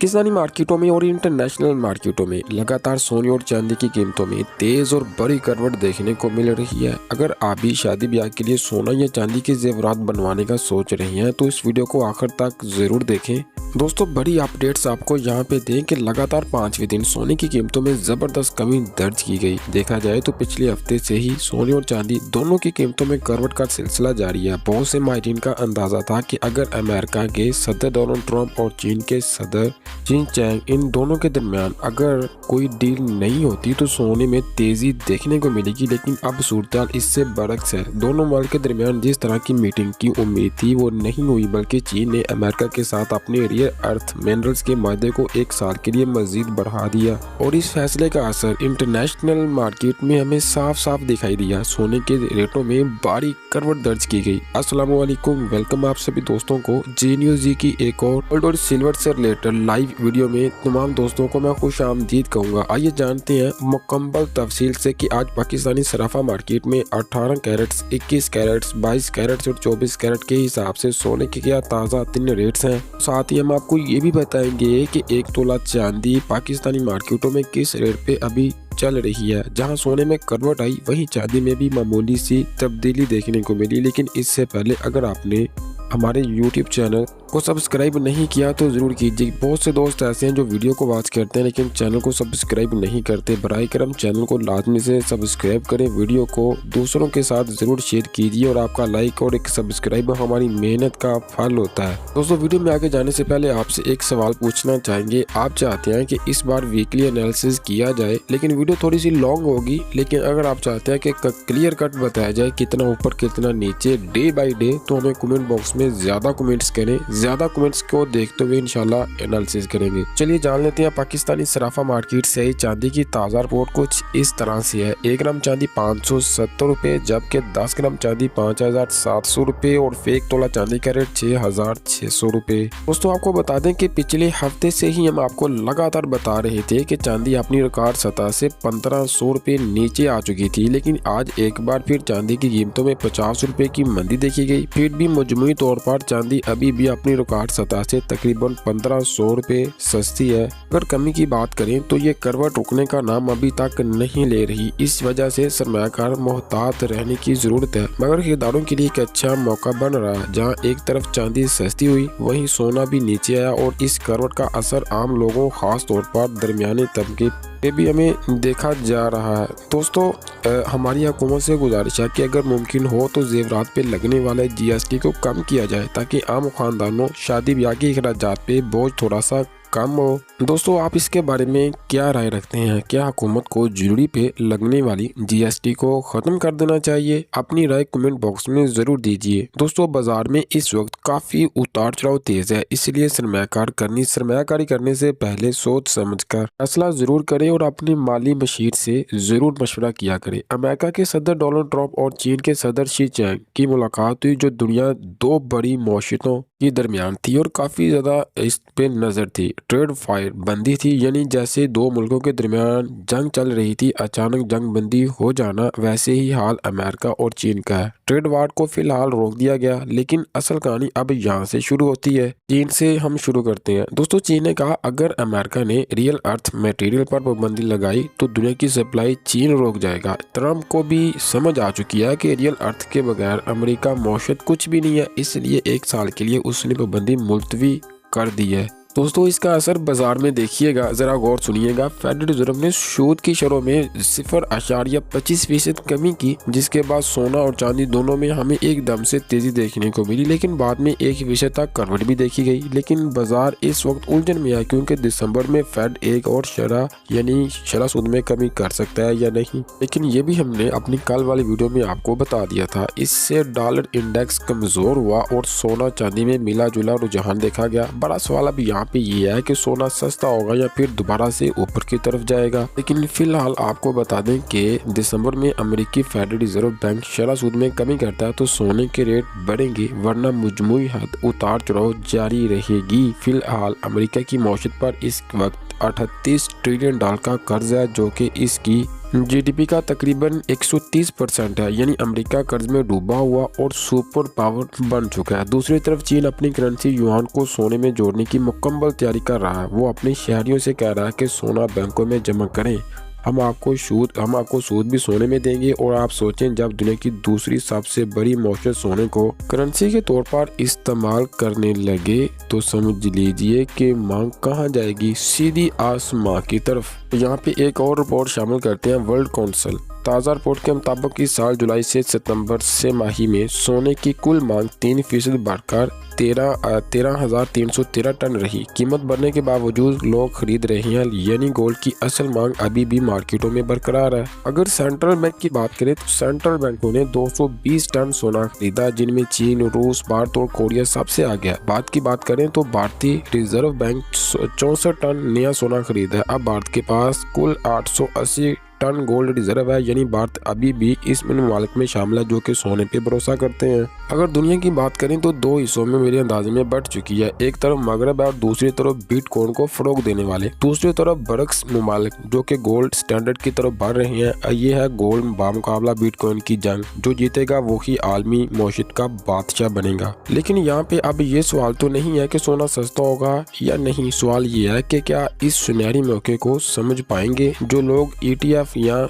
पाकिस्तानी मार्केटों में और इंटरनेशनल मार्केटों में लगातार सोने और चांदी की कीमतों में तेज और बड़ी करवट देखने को मिल रही है। अगर आप भी शादी ब्याह के लिए सोना या चांदी के जेवरात बनवाने का सोच रहे हैं तो इस वीडियो को आखिर तक जरूर देखें। दोस्तों, बड़ी अपडेट्स आपको यहाँ पे दें कि लगातार 5वें दिन सोने की कीमतों में जबरदस्त कमी दर्ज की गई। देखा जाए तो पिछले हफ्ते से ही सोने और चांदी दोनों की कीमतों में करवट का सिलसिला जारी है। बहुत से माहिरीन का अंदाजा था कि अगर अमेरिका के सदर डोनाल्ड ट्रंप और चीन के सदर जिन चैंग इन दोनों के दरमियान अगर कोई डील नहीं होती तो सोने में तेजी देखने को मिलेगी, लेकिन अब सूरत इससे बरक्स है। दोनों मुल्क के दरमियान जिस तरह की मीटिंग की उम्मीद थी वो नहीं हुई, बल्कि चीन ने अमेरिका के साथ अपने रियर अर्थ मिनरल्स के मादे को 1 साल के लिए मजीद बढ़ा दिया और इस फैसले का असर इंटरनेशनल मार्केट में हमें साफ साफ दिखाई दिया। सोने के रेटों में बड़ी करवट दर्ज की गई। अस्सलाम वालेकुम, वेलकम आप सभी दोस्तों को जी न्यूज जी की एक और गोल्ड और सिल्वर से रिलेटेड लाइव वीडियो में तमाम दोस्तों को मैं खुश आमदीद कहूँगा। आइए जानते हैं मुकम्मल तफसील से कि आज पाकिस्तानी सराफा मार्केट में 18 कैरेट्स, 21 कैरेट्स, 22 कैरेट्स और 24 कैरेट के हिसाब से सोने के क्या ताज़ा 3 रेट्स हैं। साथ ही हम आपको ये भी बताएंगे कि 1 तोला चांदी पाकिस्तानी मार्केटों में किस रेट पे अभी चल रही है। जहां सोने में करवट आई वहीं चांदी में भी मामूली सी तब्दीली देखने को मिली। लेकिन इससे पहले अगर आपने हमारे YouTube चैनल को सब्सक्राइब नहीं किया तो जरूर कीजिए। बहुत से दोस्त ऐसे हैं जो वीडियो को वॉच करते हैं लेकिन चैनल को सब्सक्राइब नहीं करते। बराए करम चैनल को लाजमी से सब्सक्राइब करें, वीडियो को दूसरों के साथ जरूर शेयर कीजिए और आपका लाइक और एक सब्सक्राइब हमारी मेहनत का फल होता है। दोस्तों, वीडियो में आगे जाने से पहले आपसे एक सवाल पूछना चाहेंगे। आप चाहते हैं कि इस बार वीकली एनालिसिस किया जाए, लेकिन वीडियो थोड़ी सी लॉन्ग होगी, लेकिन अगर आप चाहते हैं कि क्लियर कट बताया जाए कितना ऊपर कितना नीचे डे बाई डे, तो हमें कमेंट बॉक्स में ज्यादा कमेंट्स करें। ज्यादा कमेंट्स को देखते हुए इंशाल्लाह एनालिसिस करेंगे। चलिए जान लेते हैं पाकिस्तानी सराफा मार्केट से चांदी की ताज़ा रिपोर्ट कुछ इस तरह से है। 1 ग्राम चांदी 570 रुपए, जबकि 10 ग्राम चांदी 5700 रुपए और फेक तोला चांदी का रेट 6600 रुपए। दोस्तों, आपको बता दें कि पिछले हफ्ते से ही हम आपको लगातार बता रहे थे कि चांदी अपनी रिकॉर्ड सतह से 1500 रुपए नीचे आ चुकी थी, लेकिन आज एक बार फिर चांदी की कीमतों में 50 रुपए की मंदी देखी गई। फिर भी मजमूई तौर पर चांदी अभी भी अपनी रिकॉर्ड सतह से तकरीबन 1500 रुपए सस्ती है। अगर कमी की बात करें तो ये करवट रुकने का नाम अभी तक नहीं ले रही। इस वजह से सरमायाकार मोहतात रहने की जरूरत है, मगर खरीदारों के लिए एक अच्छा मौका बन रहा है। जहां एक तरफ चांदी सस्ती हुई वहीं सोना भी नीचे आया और इस करवट का असर आम लोगों, खास तौर पर दरमियाने तबके पे भी हमें देखा जा रहा है। दोस्तों, हमारी हुकूमत से गुजारिश है कि अगर मुमकिन हो तो जेवरात पे लगने वाले GST को कम किया जाए ताकि आम खानदानों शादी ब्याह के अखराजात पे बोझ थोड़ा सा कम हो। दोस्तों, आप इसके बारे में क्या राय रखते हैं? क्या हुकूमत को ज्वेलरी पे लगने वाली GST को खत्म कर देना चाहिए? अपनी राय कमेंट बॉक्स में जरूर दीजिए। दोस्तों, बाजार में इस वक्त काफी उतार चढ़ाव तेज है, इसलिए सरमायाकारी करने से पहले सोच समझकर फैसला जरूर करें और अपनी माली मशीर से जरूर मशवरा किया करें। अमेरिका के सदर डोनाल्ड ट्रंप और चीन के सदर शी चिनपिंग की मुलाकात हुई, जो दुनिया 2 बड़ी मौशितों के दरमियान थी और काफी ज्यादा इस पे नजर थी। ट्रेड फायर बंदी थी, यानी जैसे 2 मुल्कों के दरमियान जंग चल रही थी, अचानक जंग बंदी हो जाना, वैसे ही हाल अमेरिका और चीन का है। ट्रेड वार को फिलहाल रोक दिया गया, लेकिन असल कहानी अब यहाँ से शुरू होती है। चीन से हम शुरू करते हैं। दोस्तों, चीन ने कहा अगर अमेरिका ने रियल अर्थ मटेरियल पर पाबंदी लगाई तो दुनिया की सप्लाई चीन रोक जाएगा। ट्रंप को भी समझ आ चुकी है कि रियल अर्थ के बगैर अमेरिका मौशत कुछ भी नहीं है, इसलिए 1 साल के लिए उसने पाबंदी मुलतवी कर दी है। दोस्तों, इसका असर बाजार में देखिएगा, जरा गौर सुनिएगा। फेडरल रिजर्व ने सूद की शरों में 0.25% कमी की, जिसके बाद सोना और चांदी दोनों में हमें एकदम से तेजी देखने को मिली, लेकिन बाद में 1% तक करवट भी देखी गई। लेकिन बाजार इस वक्त उलझन में है, क्योंकि दिसंबर में फेड एक और शरह सूद में कमी कर सकता है या नहीं। लेकिन ये भी हमने अपनी कल वाली वीडियो में आपको बता दिया था। इससे डॉलर इंडेक्स कमजोर हुआ और सोना चांदी में मिला जुला रुझान देखा गया। बड़ा सवाल अब यहाँ पे ये है कि सोना सस्ता होगा या फिर दोबारा से ऊपर की तरफ जाएगा। लेकिन फिलहाल आपको बता दें कि दिसंबर में अमेरिकी फेडरल रिजर्व बैंक शरह सूद में कमी करता है तो सोने के रेट बढ़ेंगे, वरना मजमूई हद उतार चढ़ाव जारी रहेगी। फिलहाल अमेरिका की मौशत पर इस वक्त 38 ट्रिलियन डॉलर का कर्ज है, जो कि इसकी जीडीपी का तकरीबन 130% है, यानी अमेरिका कर्ज में डूबा हुआ और सुपर पावर बन चुका है। दूसरी तरफ चीन अपनी करेंसी युआन को सोने में जोड़ने की मुकम्मल तैयारी कर रहा है। वो अपने शहरियों से कह रहा है कि सोना बैंकों में जमा करें, हम आपको सूद भी सोने में देंगे। और आप सोचें, जब दुनिया की दूसरी सबसे बड़ी मौशत सोने को करेंसी के तौर पर इस्तेमाल करने लगे तो समझ लीजिए कि मांग कहाँ जाएगी, सीधी आसमां की तरफ। यहाँ पे एक और रिपोर्ट शामिल करते हैं वर्ल्ड काउंसिल। ताज़ा रिपोर्ट के मुताबिक इस साल जुलाई से सितंबर से माही में सोने की कुल मांग 3% बढ़कर 13,313 टन रही। कीमत बढ़ने के बावजूद लोग खरीद रहे हैं, यानी गोल्ड की असल मांग अभी भी मार्केटों में बरकरार है। अगर सेंट्रल बैंक की बात करें तो सेंट्रल बैंकों ने 220 टन सोना खरीदा, जिनमें चीन, रूस, भारत और कोरिया सबसे आगे है। भारत की बात करें तो भारतीय रिजर्व बैंक 64 टन नया सोना खरीदा है। अब भारत के पास कुल 880 टन गोल्ड रिजर्व है, यानी भारत अभी भी इस ममालिक में शामिल है जो कि सोने पे भरोसा करते हैं। अगर दुनिया की बात करें तो दो हिस्सों में मेरे अंदाजे में बढ़ चुकी है। एक तरफ मगरब है और दूसरी तरफ बिटकॉइन को फरोग देने वाले। दूसरी तरफ बरक्स ममालिक जो कि गोल्ड स्टैंडर्ड की तरफ बढ़ रहे हैं। ये है गोल्ड बामुकाबला बिटकॉइन की जंग। जो जीतेगा वही आलमी मौशियत का बादशाह बनेगा। लेकिन यहाँ पे अब ये सवाल तो नहीं है कि सोना सस्ता होगा या नहीं। सवाल ये है कि क्या इस सुनहरी मौके को समझ पाएंगे जो लोग ETF या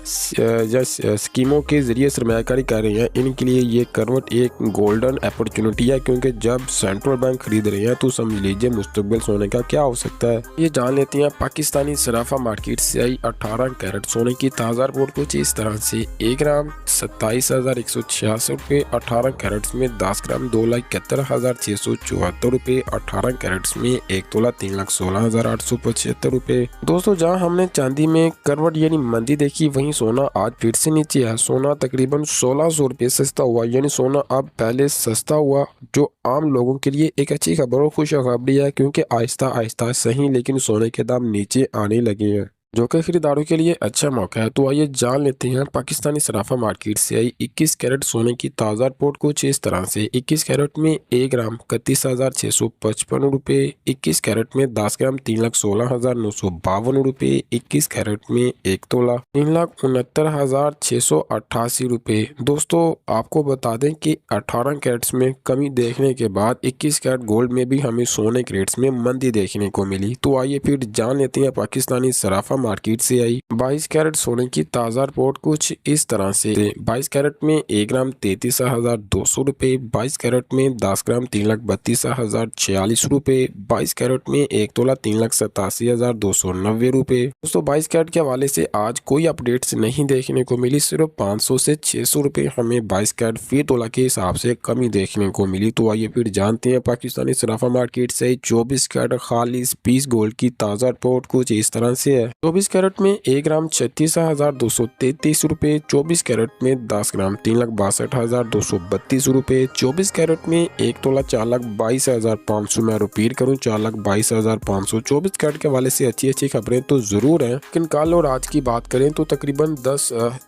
स्कीमों के जरिए सरमायाकारी कर रहे हैं। इनके लिए ये करवट एक गोल्डन अपॉर्चुनिटी है, क्योंकि जब सेंट्रल बैंक खरीद रहे हैं तो समझ लीजिए मुस्तकबिल सोने का क्या हो सकता है। ये जान लेते हैं पाकिस्तानी सराफा मार्केट से आई 18 कैरेट सोने की ताज़ा रिपोर्ट कुछ इस तरह से। 1 ग्राम 27,166 रुपये, 18 कैरेट्स में 10 ग्राम 2,71,674 रुपये, 18 कैरेट्स में 1 तोला 3,16,875 रुपये। दोस्तों, जहाँ हमने चांदी में करवट यानी मंदी देखी, वहीं सोना आज फिर से नीचे है। सोना तकरीबन 1,600 रुपये सस्ता हुआ, यानी सोना अब पहले सस्ता हुआ, जो आम लोगों के लिए एक अच्छी खबर और खुशखबरी है, क्योंकि आहिस्ता आहिस्ता सही लेकिन सोने के दाम नीचे आने लगे हैं, जो कि खरीदारों के लिए अच्छा मौका है। तो आइए जान लेते हैं पाकिस्तानी सराफा मार्केट से आई 21 कैरेट सोने की ताज़ा रिपोर्ट कुछ इस तरह से। 21 कैरेट में 1 ग्राम 31,655 रुपये, 21 कैरेट में 10 ग्राम 3,16,952 रुपये, 21 कैरेट में 1 तोला 3,69,688 रुपये। दोस्तों, आपको बता दें कि 18 कैरेट्स में कमी देखने के बाद 21 कैरेट गोल्ड में भी हमें सोने के रेट्स में मंदी देखने को मिली। तो आइए फिर जान लेते हैं पाकिस्तानी सराफा मार्केट से आई 22 कैरेट सोने की ताज़ा रिपोर्ट कुछ इस तरह से। 22 कैरेट में 1 ग्राम 33,200 रुपये, 22 कैरेट में 10 ग्राम 3,32,046 रुपये, 22 कैरेट में 1 तोला 3,87,290 रुपये। दोस्तों, 22 कैरेट के हवाले से आज कोई अपडेट्स नहीं देखने को मिली। सिर्फ 500 से 600 रुपये हमें 22 कैरेट फी तोला के हिसाब से कमी देखने को मिली। तो आइए फिर जानते हैं पाकिस्तानी सराफा मार्केट से 24 कैरेट खालिस पीस गोल्ड की ताज़ा रिपोर्ट कुछ इस तरह से है। 24 कैरेट में 1 ग्राम 36,233 रुपये, 24 कैरेट में 10 ग्राम 3,62,232 रुपये, 24 कैरेट में 1 तोला 4,22,500, मैं रिपीट करूँ 4,22,500। 24 कैरेट के वाले से अच्छी खबरें तो जरूर हैं, लेकिन कल और आज की बात करें तो तकरीबन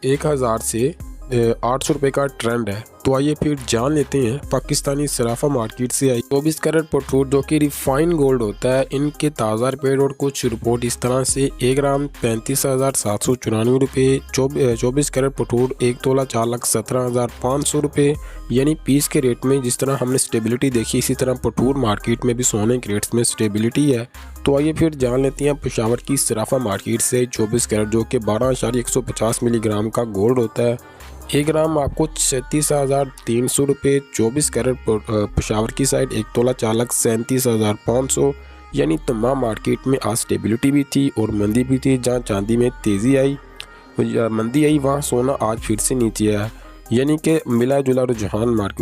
1,000 से 800 रुपये का ट्रेंड है। तो आइए फिर जान लेते हैं पाकिस्तानी सराफा मार्केट से आई 24 कैरेट पटरूर जो कि रिफाइंड गोल्ड होता है, इनके ताज़ा रिपोर्ट और कुछ रिपोर्ट इस तरह से। 1 ग्राम 35,794 रुपये, 24 कैरेट पटरूर 1 तोला 4,17,500 रुपये, यानी पीस के रेट में जिस तरह हमने स्टेबिलिटी देखी, इसी तरह पटरूर मार्केट में भी सोने के रेट्स में स्टेबिलिटी है। तो आइए फिर जान लेते हैं पेशावर की सराफा मार्केट से 24 कैरेट जो कि 12.150 मिलीग्राम का गोल्ड होता है। 1 ग्राम आपको 36,300 रुपये, 24 कैरेट पेशावर की साइड 1 तोला 4,37,500, यानी तमाम मार्केट में आज स्टेबिलिटी भी थी और मंदी भी थी। जहाँ चांदी में तेज़ी आई मंदी आई, वहाँ सोना आज फिर से नीचे आया, यानी कि मिला जुला रुझान मार्केट